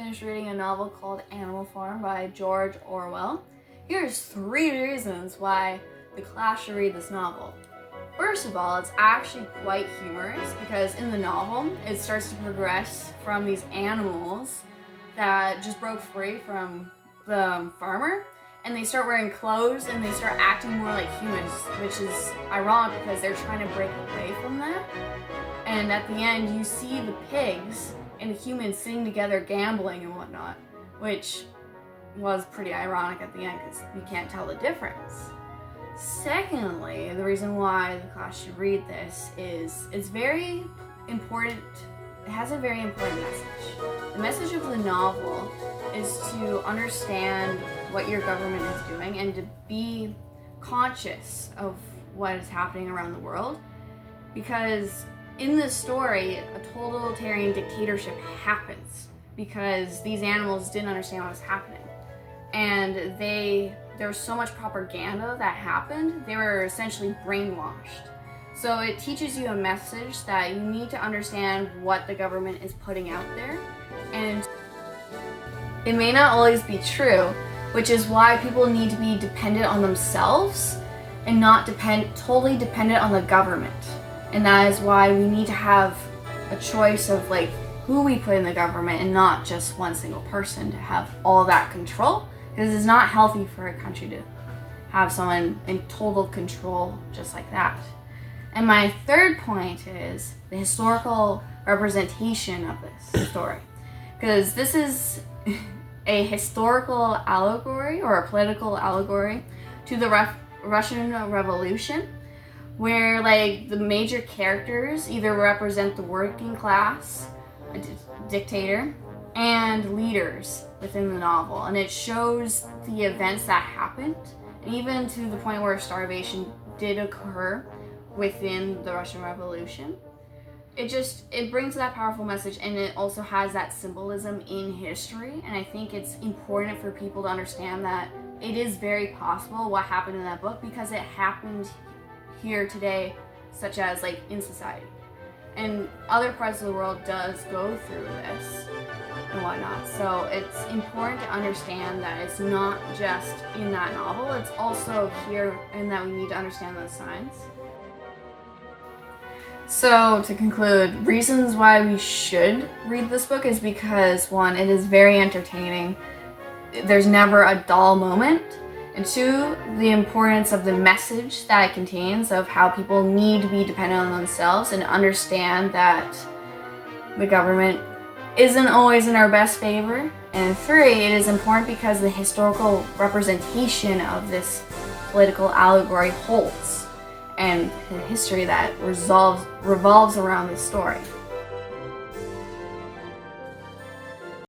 finished reading a novel called Animal Farm by George Orwell. Here's 3 reasons why the class should read this novel. First of all, it's actually quite humorous because in the novel, it starts to progress from these animals that just broke free from the farmer, and they start wearing clothes and they start acting more like humans, which is ironic because they're trying to break away from that. And at the end, you see the pigs and the humans sitting together gambling and whatnot, which was pretty ironic at the end because you can't tell the difference. Secondly, the reason why the class should read this is it's very important. It has a very important message. The message of the novel is to understand what your government is doing and to be conscious of what is happening around the world, because in this story, a totalitarian dictatorship happens because these animals didn't understand what was happening. And there was so much propaganda that happened, they were essentially brainwashed. So it teaches you a message that you need to understand what the government is putting out there. And it may not always be true, which is why people need to be dependent on themselves and not totally dependent on the government. And that is why we need to have a choice of who we put in the government and not just one single person to have all that control, because it's not healthy for a country to have someone in total control just like that. And my third point is the historical representation of this story, because this is a historical allegory or a political allegory to the Russian Revolution, where the major characters either represent the working class, a dictator, and leaders within the novel. And it shows the events that happened, and even to the point where starvation did occur within the Russian Revolution. It brings that powerful message, and it also has that symbolism in history. And I think it's important for people to understand that it is very possible what happened in that book, because it happened here today, such as in society. And other parts of the world does go through this and whatnot. So it's important to understand that it's not just in that novel, it's also here, and that we need to understand those signs. So to conclude, reasons why we should read this book is because 1, it is very entertaining. There's never a dull moment. And 2, the importance of the message that it contains of how people need to be dependent on themselves and understand that the government isn't always in our best favor. And 3, it is important because the historical representation of this political allegory holds, and the history that revolves around this story.